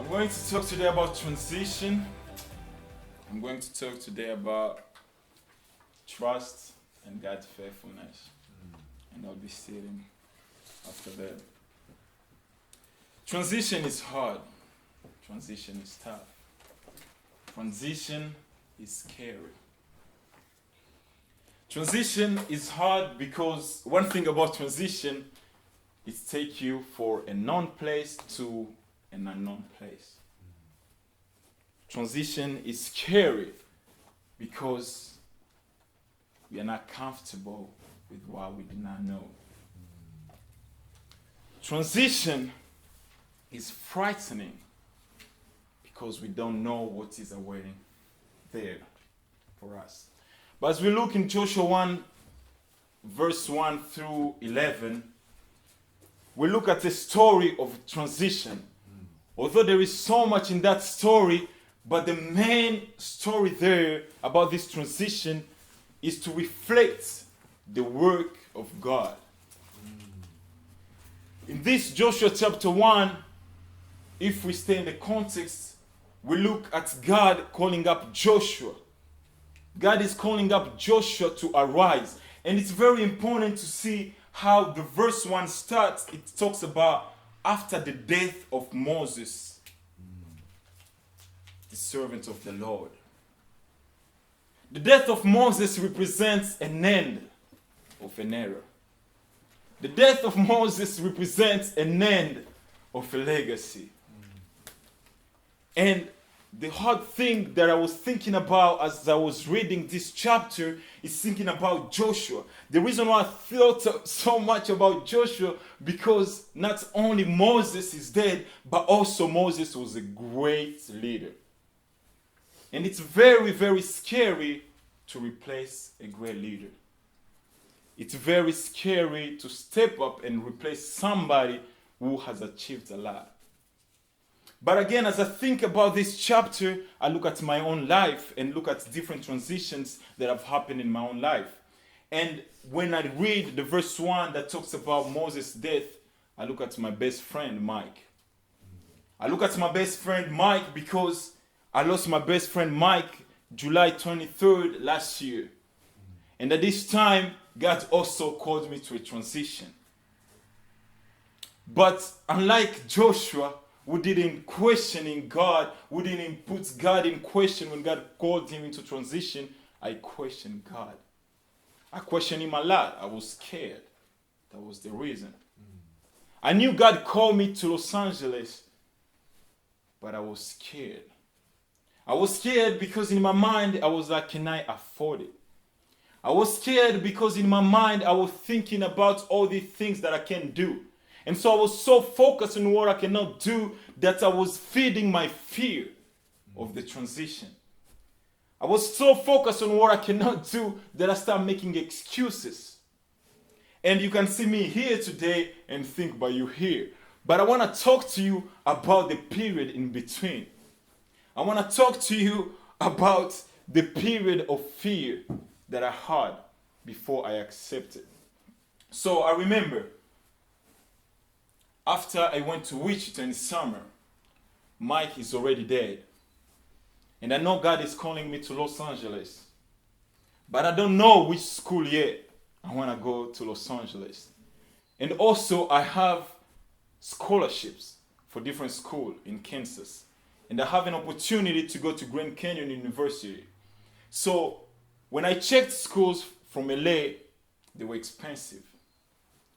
I'm going to talk today about transition. I'm going to talk today about trust and God's faithfulness. And I'll be sitting after that. Transition is hard. Transition is tough. Transition is scary. Transition is hard because one thing about transition is take you for a known place to an unknown place. Transition is scary because we are not comfortable with what we do not know. Transition is frightening because we don't know what is awaiting there for us. But as we look in Joshua 1, verse 1 through 11, we look at the story of transition. Although there is so much in that story, but the main story there about this transition is to reflect the work of God. In this Joshua chapter 1, if we stay in the context, we look at God calling up Joshua. God is calling up Joshua to arise. And it's very important to see how the verse 1 starts. It talks about after the death of Moses, the servant of the Lord. The death of Moses represents an end of an era. The death of Moses represents an end of a legacy. And the hard thing that I was thinking about as I was reading this chapter is thinking about Joshua. The reason why I thought so much about Joshua, because not only Moses is dead, but also Moses was a great leader. And it's very, very scary to replace a great leader. It's very scary to step up and replace somebody who has achieved a lot. But again, as I think about this chapter, I look at my own life and look at different transitions that have happened in my own life. And when I read the verse 1 that talks about Moses' death, I look at my best friend, Mike. I look at my best friend, Mike, because I lost my best friend, Mike, July 23rd last year. And at this time, God also called me to a transition. But unlike Joshua, who didn't question God, who didn't put God in question when God called him into transition, I questioned God. I questioned him a lot. I was scared. That was the reason. I knew God called me to Los Angeles, but I was scared. I was scared because in my mind, I was like, can I afford it? I was scared because in my mind, I was thinking about all the things that I can do. And so I was so focused on what I cannot do that I was feeding my fear of the transition. I was so focused on what I cannot do that I started making excuses. And you can see me here today and think about you here. But I want to talk to you about the period in between. I want to talk to you about the period of fear that I had before I accepted. So I remember, after I went to Wichita in the summer, Mike is already dead. And I know God is calling me to Los Angeles. But I don't know which school yet I want to go to Los Angeles. And also I have scholarships for different schools in Kansas. And I have an opportunity to go to Grand Canyon University. So when I checked schools from LA, they were expensive.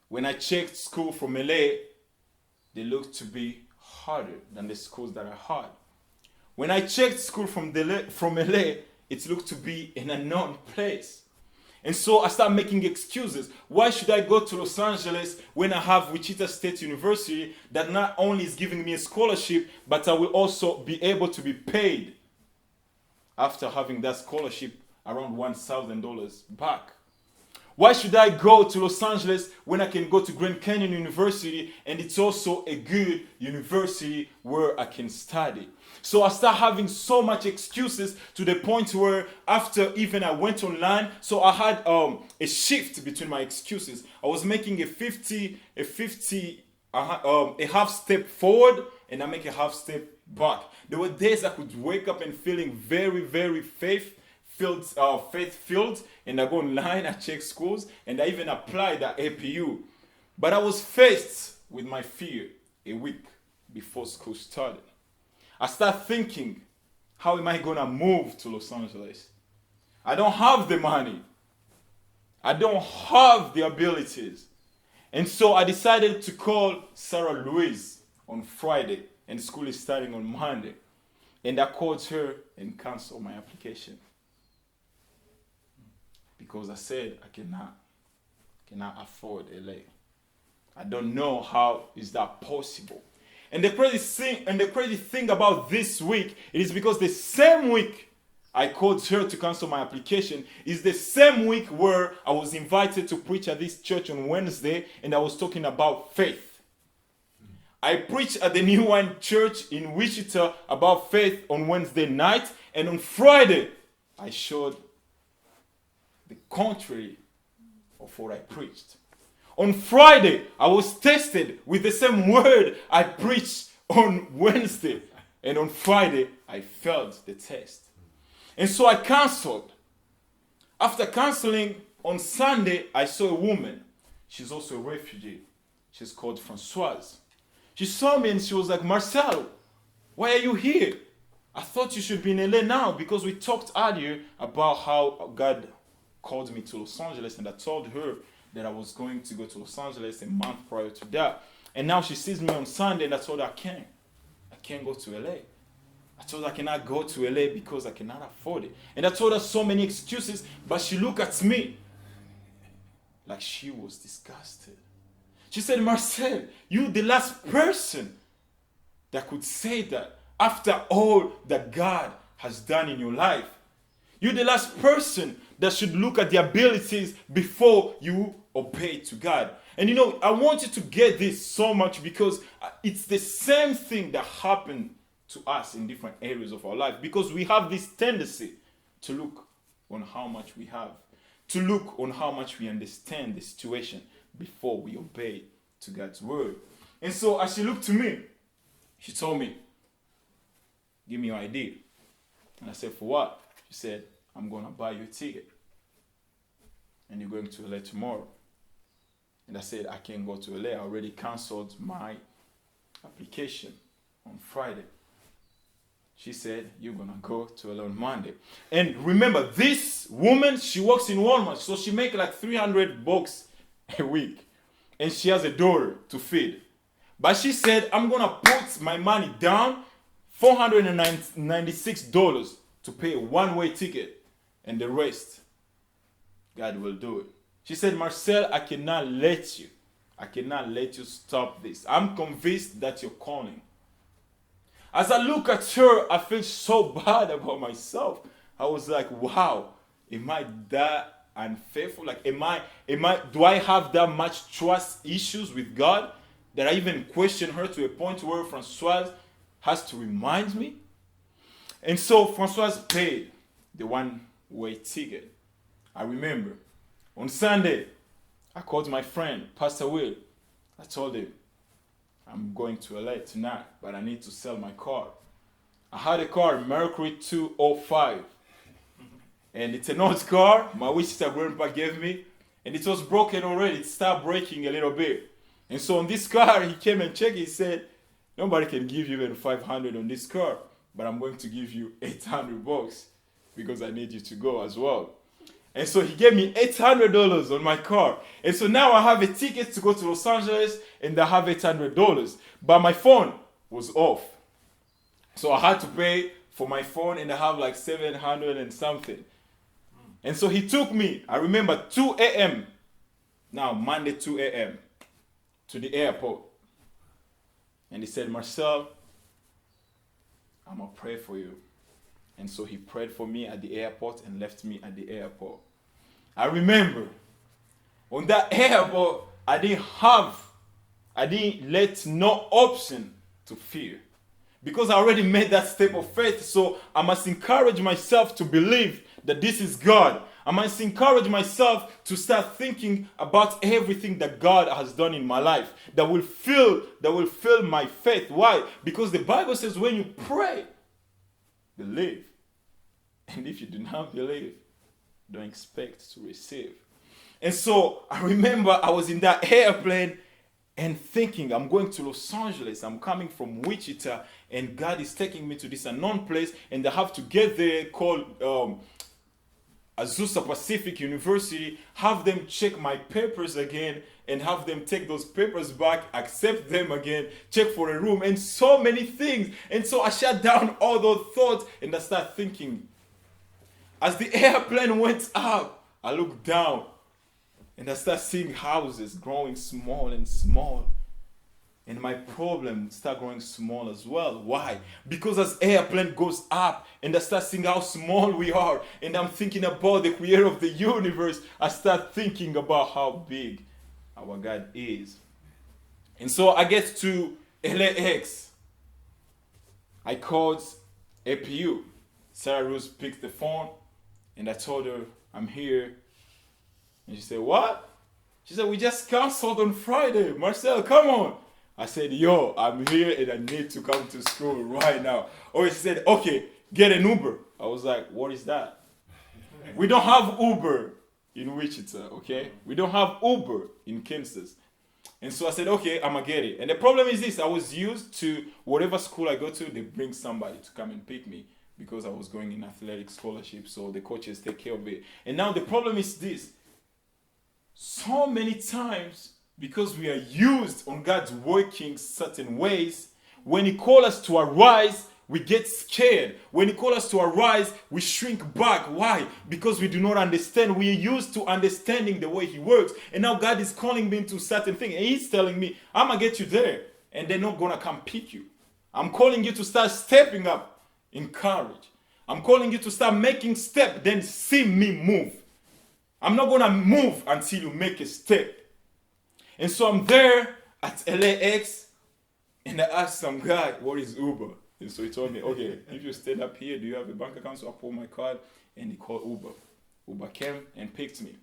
When I checked school from LA, they looked to be harder than the schools that are hard. When I checked school from LA, it looked to be an unknown place. And so I started making excuses. Why should I go to Los Angeles when I have Wichita State University that not only is giving me a scholarship, but I will also be able to be paid after having that scholarship around $1,000 back? Why should I go to Los Angeles when I can go to Grand Canyon University and it's also a good university where I can study? So I start having so much excuses to the point where after even I went online, so I had a shift between my excuses. I was making a half step forward and I make a half step back. There were days I could wake up and feeling very, very faith-filled, and I go online, I check schools, and I even applied at APU. But I was faced with my fear a week before school started. I started thinking, how am I going to move to Los Angeles? I don't have the money. I don't have the abilities. And so I decided to call Sarah Louise on Friday, and school is starting on Monday. And I called her and canceled my application. Because I said I cannot afford LA. I don't know how is that possible. And the crazy thing about this week, it is because the same week I called her to cancel my application is the same week where I was invited to preach at this church on Wednesday, and I was talking about faith. I preached at the New Wine Church in Wichita about faith on Wednesday night, and on Friday I showed the contrary of what I preached. On Friday, I was tested with the same word I preached on Wednesday. And on Friday, I failed the test. And so I canceled. After canceling, on Sunday, I saw a woman. She's also a refugee. She's called Françoise. She saw me and she was like, Marcel, why are you here? I thought you should be in LA now, because we talked earlier about how God called me to Los Angeles, and I told her that I was going to go to Los Angeles a month prior to that. And now she sees me on Sunday, and I told her I can't go to LA. I told her I cannot go to LA because I cannot afford it. And I told her so many excuses, but she looked at me like she was disgusted. She said, Marcel, you the last person that could say that after all that God has done in your life. You're the last person that should look at the abilities before you obey to God. And I want you to get this so much, because it's the same thing that happened to us in different areas of our life, because we have this tendency to look on how much we have, to look on how much we understand the situation before we obey to God's word. And so as she looked to me, she told me, give me your ID. And I said, for what? She said, I'm going to buy you a ticket, and you're going to LA tomorrow. And I said, I can't go to LA. I already canceled my application on Friday. She said, you're going to go to LA on Monday. And remember, this woman, she works in Walmart, so she makes like $300 a week. And she has a daughter to feed. But she said, I'm going to put my money down, $496 to pay a one-way ticket. And the rest, God will do it. She said, Marcel, I cannot let you stop this. I'm convinced that you're calling. As I look at her, I feel so bad about myself. I was like, wow, am I that unfaithful? Like, do I have that much trust issues with God that I even question her to a point where Françoise has to remind me? And so Françoise paid the one-way ticket. I remember on Sunday, I called my friend, Pastor Will. I told him, I'm going to LA tonight, but I need to sell my car. I had a car, Mercury 205. And it's an old car my Wichita grandpa gave me. And it was broken already. It started breaking a little bit. And so on this car, he came and checked. He said, nobody can give you even $500 on this car, but I'm going to give you $800 because I need you to go as well. And so he gave me $800 on my car. And so now I have a ticket to go to Los Angeles, and I have $800. But my phone was off. So I had to pay for my phone, and I have like $700 and something. And so he took me, I remember, 2 a.m. Now, Monday, 2 a.m. to the airport. And he said, Marcel, I'm going to pray for you. And so he prayed for me at the airport and left me at the airport. I remember on that airport, I didn't let no option to fear, because I already made that step of faith. So I must encourage myself to believe that this is God. I must encourage myself to start thinking about everything that God has done in my life that will fill my faith. Why? Because the Bible says when you pray, believe. And if you do not believe, don't expect to receive. And so I remember I was in that airplane and thinking, I'm going to Los Angeles. I'm coming from Wichita, and God is taking me to this unknown place, and I have to get there, call Azusa Pacific University, have them check my papers again, and have them take those papers back, accept them again, check for a room, and so many things. And so I shut down all those thoughts, and I start thinking. As the airplane went up, I looked down, and I start seeing houses growing small and small. And my problem start growing small as well. Why? Because as airplane goes up and I start seeing how small we are, and I'm thinking about the creator of the universe, I start thinking about how big our God is. And so I get to LAX. I called APU. Sarah Rose picked the phone, and I told her, I'm here. And she said, what? She said, we just canceled on Friday. Marcel, come on. I said, yo, I'm here and I need to come to school right now. Or she said, okay, get an Uber. I was like, what is that? We don't have Uber in Wichita, okay? We don't have Uber in Kansas. And so I said, okay, I'm going to get it. And the problem is this, I was used to whatever school I go to, they bring somebody to come and pick me because I was going in athletic scholarship, so the coaches take care of it. And now the problem is this. So many times, because we are used on God's working certain ways, when He calls us to arise, we get scared. When He calls us to arise, we shrink back. Why? Because we do not understand. We are used to understanding the way He works. And now God is calling me into certain things. And He's telling me, I'm going to get you there. And they're not going to come pick you. I'm calling you to start stepping up in courage. I'm calling you to start making steps, then see me move. I'm not going to move until you make a step. And so I'm there at LAX, and I asked some guy, what is Uber? And so he told me, okay, if you stand up here, do you have a bank account? So I pulled my card, and he called Uber. Uber came and picked me.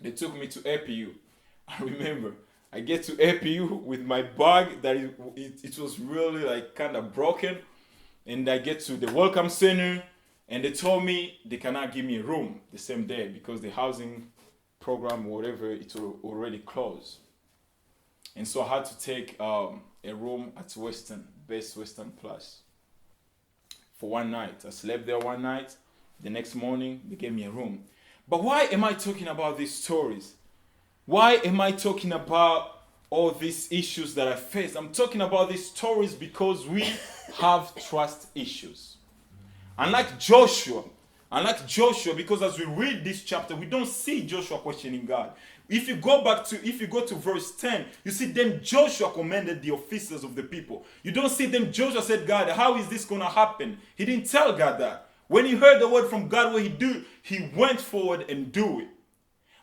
They took me to APU. I remember, I get to APU with my bag that it was really like kind of broken. And I get to the welcome center, and they told me they cannot give me a room the same day because the housing program, whatever, it already closed. And so I had to take a room at Best Western Plus for one night. I slept there one night. The next morning, they gave me a room. But why am I talking about these stories? Why am I talking about all these issues that I face? I'm talking about these stories because we have trust issues. Unlike Joshua, because as we read this chapter, we don't see Joshua questioning God. If you go to verse 10, you see then Joshua commanded the officers of the people. You don't see then Joshua said, God, how is this going to happen? He didn't tell God that. When he heard the word from God, what he do? He went forward and do it.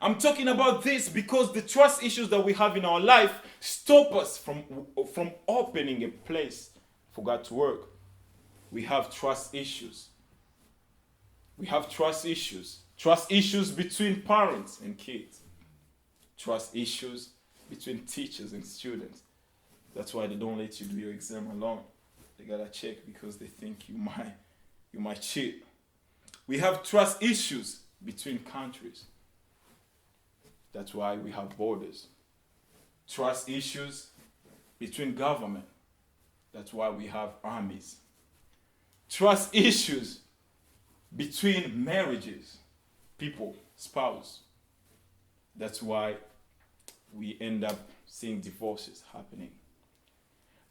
I'm talking about this because the trust issues that we have in our life stop us from opening a place for God to work. We have trust issues. We have trust issues. Trust issues between parents and kids. Trust issues between teachers and students. That's why they don't let you do your exam alone. They gotta check because they think you might cheat. We have trust issues between countries. That's why we have borders. Trust issues between government. That's why we have armies. Trust issues between marriages, people, spouse. That's why we end up seeing divorces happening.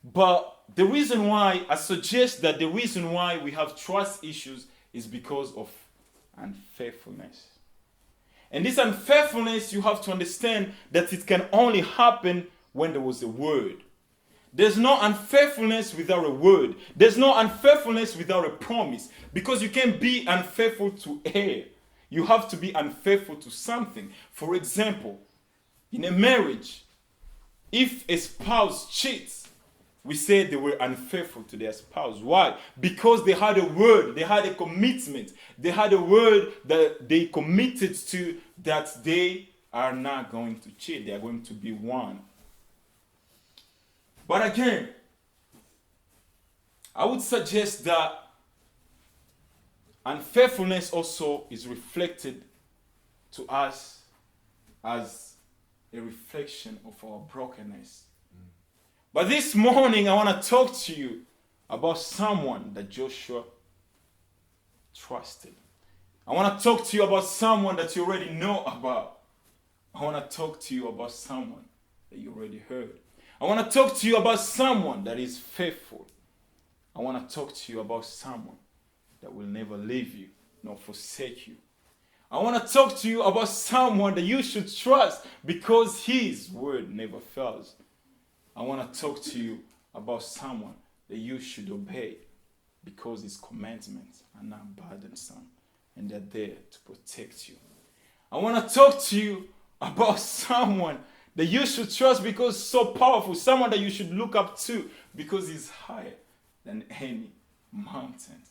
But the reason why, I suggest that the reason why we have trust issues is because of unfaithfulness. And this unfaithfulness, you have to understand that it can only happen when there was a word. There's no unfaithfulness without a word. There's no unfaithfulness without a promise. Because you can't be unfaithful to air. You have to be unfaithful to something. For example, in a marriage, if a spouse cheats, We say they were unfaithful to their spouse. Why? Because they had a word, they had a commitment, they had a word that they committed to, that they are not going to cheat, they are going to be one. But again, I would suggest that unfaithfulness also is reflected to us as a reflection of our brokenness. But this morning, I want to talk to you about someone that Joshua trusted. I want to talk to you about someone that you already know about. I want to talk to you about someone that you already heard. I want to talk to you about someone that is faithful. I want to talk to you about someone that will never leave you nor forsake you. I want to talk to you about someone that you should trust because his word never fails. I want to talk to you about someone that you should obey because his commandments are not burdensome and they're there to protect you. I want to talk to you about someone that you should trust because he's so powerful, someone that you should look up to because he's higher than any mountain.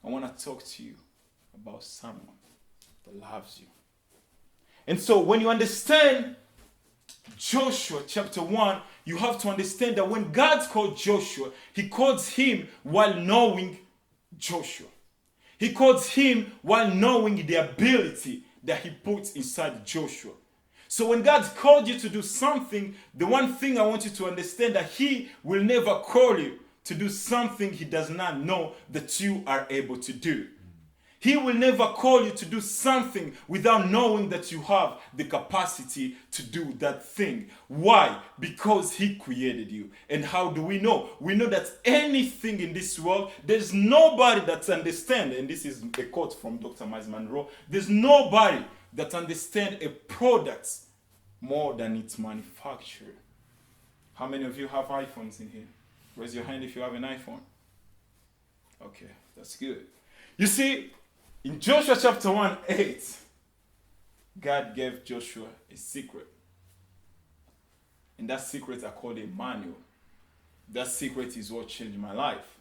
I want to talk to you about someone that loves you. And so when you understand Joshua chapter 1, you have to understand that when God called Joshua, he calls him while knowing Joshua. He calls him while knowing the ability that he puts inside Joshua. So when God called you to do something, the one thing I want you to understand that he will never call you to do something he does not know that you are able to do. He will never call you to do something without knowing that you have the capacity to do that thing. Why? Because he created you. And how do we know? We know that anything in this world, there's nobody that understands, and this is a quote from Dr. Miles Monroe, there's nobody that understands a product more than its manufacturer. How many of you have iPhones in here? Raise your hand if you have an iPhone. Okay, that's good. You see, in Joshua chapter 1:8, God gave Joshua a secret. And that secret I call a manual. That secret is what changed my life.